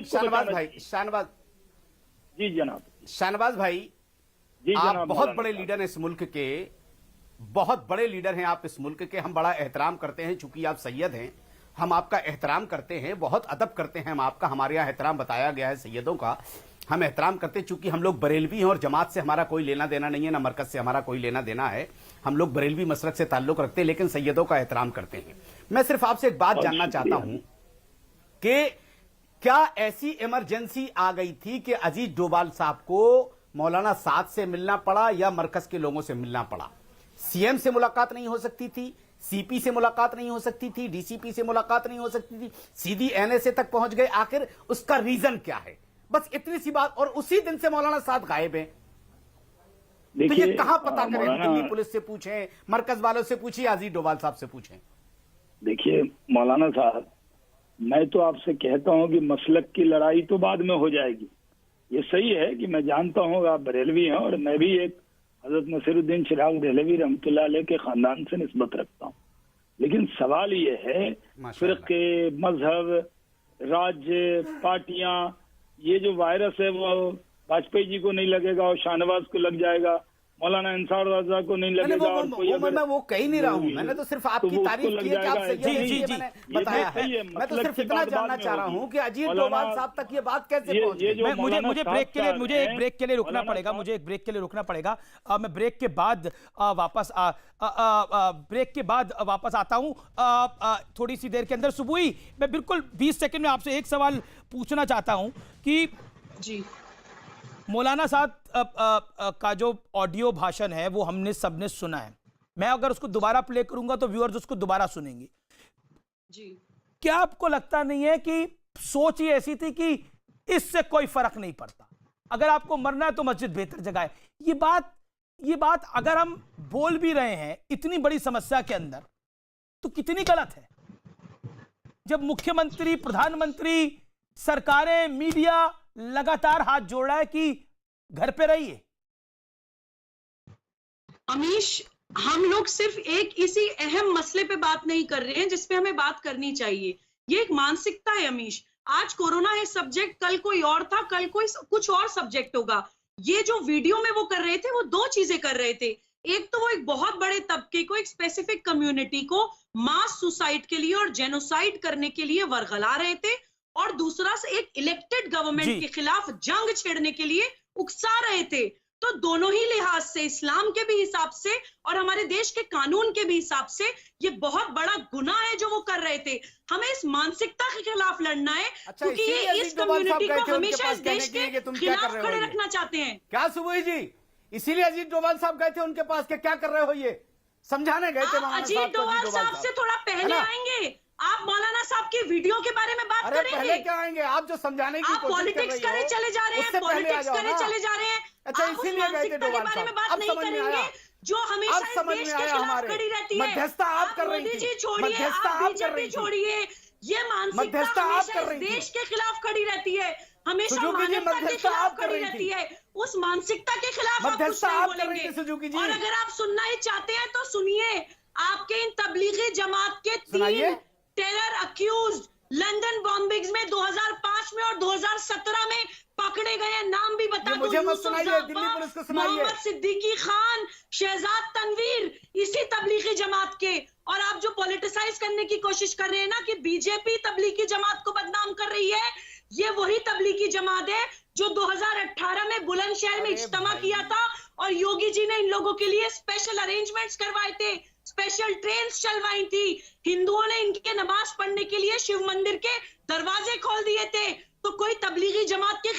शाहनवाज भाई, शाहनवाज जी जनाब। शाहनवाज भाई, जी आप जनाब। बहुत बड़े लीडर हैं इस मुल्क के, बहुत बड़े लीडर हैं आप इस मुल्क के। हम बड़ा एहतराम करते हैं, चूंकि आप सैयद हैं, हम आपका एहतराम करते हैं, बहुत अदब करते हैं हम आपका। हमारे यहाँ एहतराम बताया गया है सैयदों का, हम एहतराम करते हैं। चूंकि हम लोग बरेलवी हैं और जमात से हमारा कोई लेना देना नहीं है, ना मरकज से हमारा कोई लेना देना है। हम लोग बरेलवी मसलक से ताल्लुक रखते हैं, लेकिन सैयदों का एहतराम करते हैं। मैं सिर्फ आपसे एक बात जानना चाहता हूं कि क्या ऐसी इमरजेंसी आ गई थी कि अजीज डोभाल साहब को मौलाना साद से मिलना पड़ा या मरकज के लोगों से मिलना पड़ा? सीएम से मुलाकात नहीं हो सकती थी, सीपी से मुलाकात नहीं हो सकती थी, डीसीपी से मुलाकात नहीं हो सकती थी, सीधी एनएसए तक पहुंच गए? आखिर उसका रीजन क्या है? बस इतनी सी बात। और उसी दिन से मौलाना साद गायब है, तो ये कहां पता करें? दिल्ली पुलिस से पूछें, मरकज वालों से पूछिए, अजीज डोभाल साहब से पूछें। देखिए मौलाना साहब, मैं तो आपसे कहता हूं कि मसलक की लड़ाई तो बाद में हो जाएगी। ये सही है कि मैं जानता हूं आप बरेलवी हैं और मैं भी एक हजरत नसीरुद्दीन चिराग देहलवी रहमतुल्लाह अलैह के खानदान से निस्बत रखता हूं। लेकिन सवाल ये है, फिरके, मजहब, राज्य, पार्टियां, ये जो वायरस है वो वाजपेयी जी को नहीं लगेगा और शाहनवाज को लग जाएगा, मौलाना इंसार रजा को नहीं लगेगा। और कोई मैं वो कह नहीं रहा हूं, मैंने तो सिर्फ आपकी तारीफ की है कि आप सैयद हैं, ये मैंने बताया है। मैं तो सिर्फ इतना जानना चाह रहा हूं कि अजीज डोभाल साहब तक ये बात कैसे पहुंच गई? मुझे एक ब्रेक के लिए रुकना पड़ेगा, मुझे एक ब्रेक के लिए रुकना पड़ेगा। मैं ब्रेक के बाद वापस आता हूं थोड़ी सी देर के अंदर। सुबुई, मैं बिल्कुल 20 सेकंड में आपसे एक सवाल पूछना चाहता हूं कि जी मौलाना साहब का जो ऑडियो भाषण है वो हमने सबने सुना है। मैं अगर उसको दोबारा प्ले करूंगा तो व्यूअर्स उसको दोबारा सुनेंगे जी। क्या आपको लगता नहीं है कि सोच ही ऐसी थी कि इससे कोई फर्क नहीं पड़ता, अगर आपको मरना है तो मस्जिद बेहतर जगह है? ये बात अगर हम बोल भी रहे हैं इतनी बड़ी समस्या के अंदर, तो कितनी गलत है? जब मुख्यमंत्री, प्रधानमंत्री, सरकारें, मीडिया लगातार हाथ जोड़ रहा है कि घर पे रहिए। अमीश, हम लोग सिर्फ एक इसी अहम मसले पे बात नहीं कर रहे हैं जिस पे हमें बात करनी चाहिए। ये एक मानसिकता है अमीश। आज कोरोना है सब्जेक्ट, कल कोई और था, कल कोई कुछ और सब्जेक्ट होगा। ये जो वीडियो में वो कर रहे थे, वो दो चीजें कर रहे थे। एक तो वो एक बहुत बड़े तबके को, एक स्पेसिफिक कम्युनिटी को मास सुसाइड के लिए और जेनोसाइड करने के लिए वरगला रहे थे, और दूसरा से एक इलेक्टेड गवर्नमेंट के खिलाफ जंग छेड़ने के लिए उकसा रहे थे। तो दोनों ही लिहाज से, इस्लाम के भी हिसाब से और हमारे देश के कानून के भी हिसाब से, ये बहुत बड़ा गुनाह है जो वो कर रहे थे। हमें इस मानसिकता के खिलाफ लड़ना है, क्योंकि ये इस कम्युनिटी को हमेशा इस देश के खिलाफ खड़े रखना चाहते हैं। क्या सुबुई जी, इसीलिए अजीज डोभाल साहब गए थे उनके पास? क्या कर रहे हो? ये समझाने गए थे? अजीज डोभाल साहब से थोड़ा पहले आएंगे आप, मौलाना साहब की वीडियो के बारे में बात करेंगे। पहले क्या आएंगे आप? जो समझाने की आप पॉलिटिक्स करे चले जा रहे हैं, पॉलिटिक्स करे चले जा रहे हैं। अच्छा, इसीलिए गए थे डोभाल साहब? बात नहीं करेंगे जो हमेशा इस देश के खिलाफ खड़ी रहती है। मध्यस्थता आप कर रही थी, छोड़िए, बीजेपी छोड़िए, ये मानसिकता हमेशा इस देश के खिलाफ खड़ी रहती है, हमेशा मानवता के खिलाफ खड़ी रहती है। उस मानसिकता के खिलाफ आप कुछ नहीं बोलेंगे। और अगर आप सुनना ही चाहते हैं तो सुनिए, आपके इन तबलीगी जमात के 3 टेरर अक्यूज लंदन बॉम्बिंग्स में 2005 में और 2017 में पकड़े गए। नाम भी बता दो, मुझे मत सुनाइए, दिल्ली पुलिस को सुनाइए। मोहम्मद सिद्दीकी खान, शहजाद तनवीर, इसी तबलीगी जमात के। और आप जो पॉलिटिसाइज करने की कोशिश कर रहे हैं ना कि बीजेपी तबलीगी जमात को बदनाम कर रही है, ये वही तबलीगी जमात है जो 2018 में बुलंदशहर में इज्तिमा किया था और योगी जी ने इन लोगों के लिए स्पेशल अरेंजमेंट्स करवाए थे, स्पेशल ट्रेन्स चलवाई थी। हिंदुओं ने इनके नमाज पढ़ने के लिए शिव मंदिर के दरवाजे खोल दिए थे। तो कोई तबलीगी जमात के